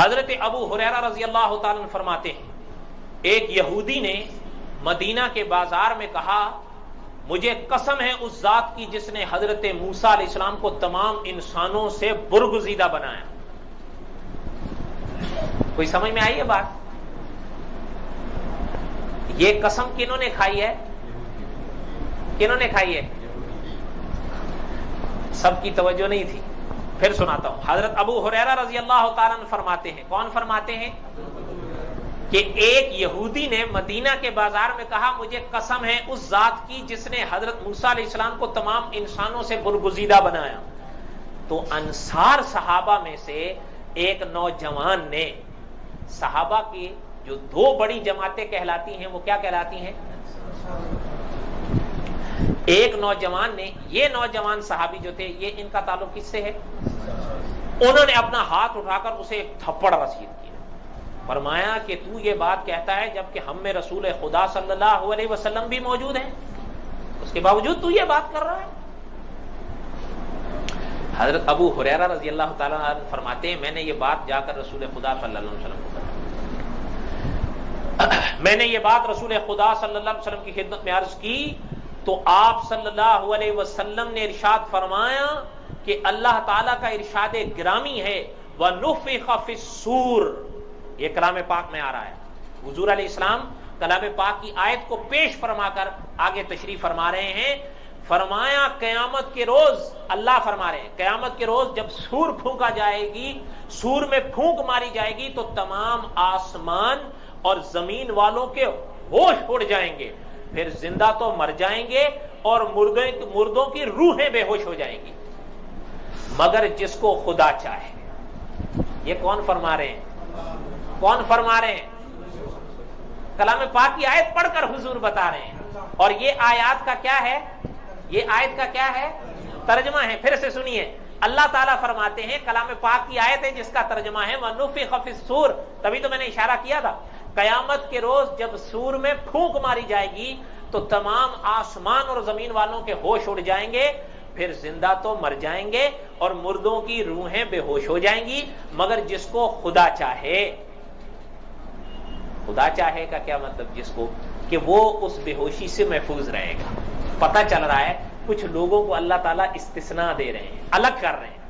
حضرت ابو ہریرہ رضی اللہ تعالیٰ عنہ فرماتے ہیں ایک یہودی نے مدینہ کے بازار میں کہا مجھے قسم ہے اس ذات کی جس نے حضرت موسیٰ علیہ السلام کو تمام انسانوں سے برگزیدہ بنایا. کوئی سمجھ میں آئی ہے بات؟ یہ قسم کنہوں نے کھائی ہے؟ کنہوں نے کھائی ہے؟ سب کی توجہ نہیں تھی. پھر سناتا ہوں. حضرت ابو ہریرہ رضی اللہ تعالیٰ عنہ فرماتے ہیں. کون فرماتے ہیں؟ کہ ایک یہودی نے مدینہ کے بازار میں کہا مجھے قسم ہے اس ذات کی جس نے حضرت موسیٰ علیہ السلام کو تمام انسانوں سے برگزیدہ بنایا. تو انصار صحابہ میں سے ایک نوجوان نے، صحابہ کی جو دو بڑی جماعتیں کہلاتی ہیں وہ کیا کہلاتی ہیں؟ ایک نوجوان نے، یہ نوجوان صحابی جو تھے یہ ان کا تعلق کس سے ہے؟ انہوں نے اپنا ہاتھ اٹھا کر اسے ایک تھپڑ رسید کیا. فرمایا کہ تو یہ بات کہتا ہے جبکہ ہم میں رسول خدا صلی اللہ علیہ وسلم بھی موجود ہیں، اس کے باوجود تو یہ بات کر رہا ہے. حضرت ابو ہریرہ رضی اللہ تعالیٰ عنہ فرماتے ہیں میں نے یہ بات جا کر رسول خدا صلی اللہ علیہ وسلم کو کہا. میں نے یہ بات رسول خدا صلی اللہ علیہ وسلم کی خدمت میں عرض کی تو آپ صلی اللہ علیہ وسلم نے ارشاد فرمایا کہ اللہ تعالیٰ کا ارشاد گرامی ہے وَنُفِخَ فِي الصُّورِ. یہ کلام پاک میں آ رہا ہے. حضور علیہ السلام کلام پاک کی آیت کو پیش فرما کر آگے تشریف فرما رہے ہیں. فرمایا قیامت کے روز، اللہ فرما رہے ہیں قیامت کے روز جب سور پھونکا جائے گی، سور میں پھونک ماری جائے گی تو تمام آسمان اور زمین والوں کے ہوش اڑ جائیں گے، پھر زندہ تو مر جائیں گے اور مردوں کی روحیں بے ہوش ہو جائیں گی مگر جس کو خدا چاہے. یہ کون فرما رہے ہیں؟ کون فرما رہے ہیں؟ کلام پاک کی آیت پڑھ کر حضور بتا رہے ہیں. اور یہ آیات کا کیا ہے؟ یہ آیت کا کیا ہے؟ ترجمہ ہے. پھر سے سنیے. اللہ تعالیٰ فرماتے ہیں کلام پاک کی آیت ہے جس کا ترجمہ ہے وَنُفِخَ فِي الصُّورِ. تبھی تو میں نے اشارہ کیا تھا قیامت کے روز جب سور میں پھونک ماری جائے گی تو تمام آسمان اور زمین والوں کے ہوش اڑ جائیں گے، پھر زندہ تو مر جائیں گے اور مردوں کی روحیں بے ہوش ہو جائیں گی مگر جس کو خدا چاہے. خدا چاہے کا کیا مطلب؟ جس کو کہ وہ اس بے ہوشی سے محفوظ رہے گا. پتہ چل رہا ہے کچھ لوگوں کو اللہ تعالیٰ استثناء دے رہے ہیں، الگ کر رہے ہیں.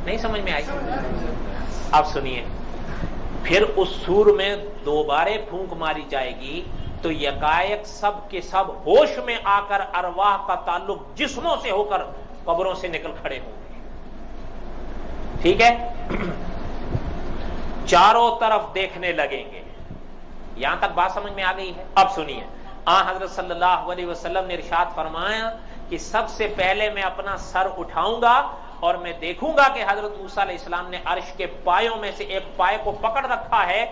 نہیں سمجھ میں آئی؟ اب سنیے. پھر اس سور میں دوبارہ پھونک ماری جائے گی تو یکایک سب کے سب ہوش میں آ کر ارواح کا تعلق جسموں سے ہو کر قبروں سے نکل کھڑے ہوں گے. ٹھیک ہے؟ چاروں طرف دیکھنے لگیں گے. یہاں تک بات سمجھ میں آ گئی ہے؟ اب سنیے. حضرت صلی اللہ علیہ وسلم نے ارشاد فرمایا کہ سب سے پہلے میں اپنا سر اٹھاؤں گا اور میں دیکھوں گا کہ حضرت موسیٰ علیہ السلام نے عرش کے پایوں میں سے ایک پائے کو پکڑ رکھا ہے.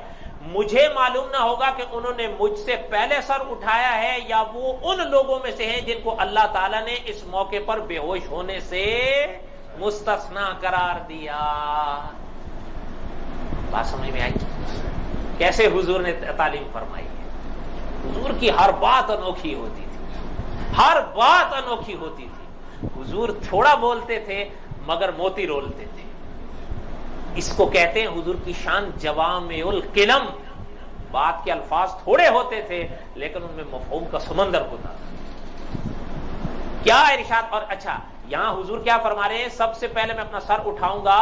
مجھے معلوم نہ ہوگا کہ انہوں نے مجھ سے پہلے سر اٹھایا ہے یا وہ ان لوگوں میں سے ہیں جن کو اللہ تعالیٰ نے اس موقع پر بے ہوش ہونے سے مستثنا قرار دیا. بات سمجھ میں آئی؟ کیسے حضور نے تعلیم فرمائی ہے. حضور کی ہر بات انوکھی ہوتی تھی، ہر بات انوکھی ہوتی تھی. حضور تھوڑا بولتے تھے مگر موتی رولتے تھے. اس کو کہتے ہیں حضور کی شان جوامع الکلم. بات کے الفاظ تھوڑے ہوتے تھے لیکن ان میں مفہوم کا سمندر ہوتا تھا. کیا ارشاد. اور اچھا یہاں حضور کیا فرما رہے ہیں؟ سب سے پہلے میں اپنا سر اٹھاؤں گا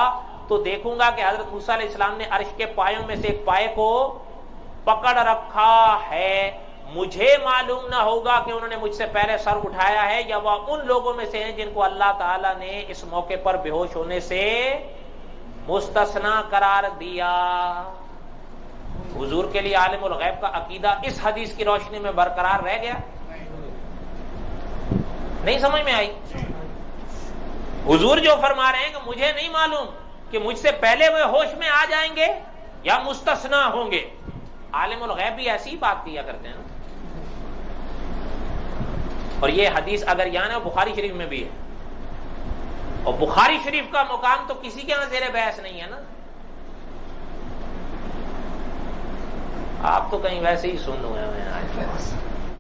تو دیکھوں گا کہ حضرت موسیٰ علیہ السلام نے عرش کے پایوں میں سے ایک پائے کو پکڑ رکھا ہے. مجھے معلوم نہ ہوگا کہ انہوں نے مجھ سے پہلے سر اٹھایا ہے یا وہ ان لوگوں میں سے ہیں جن کو اللہ تعالیٰ نے اس موقع پر بے ہوش ہونے سے مستثنا قرار دیا. حضور کے لیے عالم الغیب کا عقیدہ اس حدیث کی روشنی میں برقرار رہ گیا. نہیں سمجھ میں آئی؟ حضور جو فرما رہے ہیں کہ مجھے نہیں معلوم کہ مجھ سے پہلے وہ ہوش میں آ جائیں گے یا مستثنا ہوں گے. عالم الغیب بھی ایسی ہی بات کیا کرتے ہیں. اور یہ حدیث اگر یہاں ہے بخاری شریف میں بھی ہے، اور بخاری شریف کا مقام تو کسی کے یہاں زیر بحث نہیں ہے نا. آپ تو کہیں ویسے ہی سن ہوئے ہیں.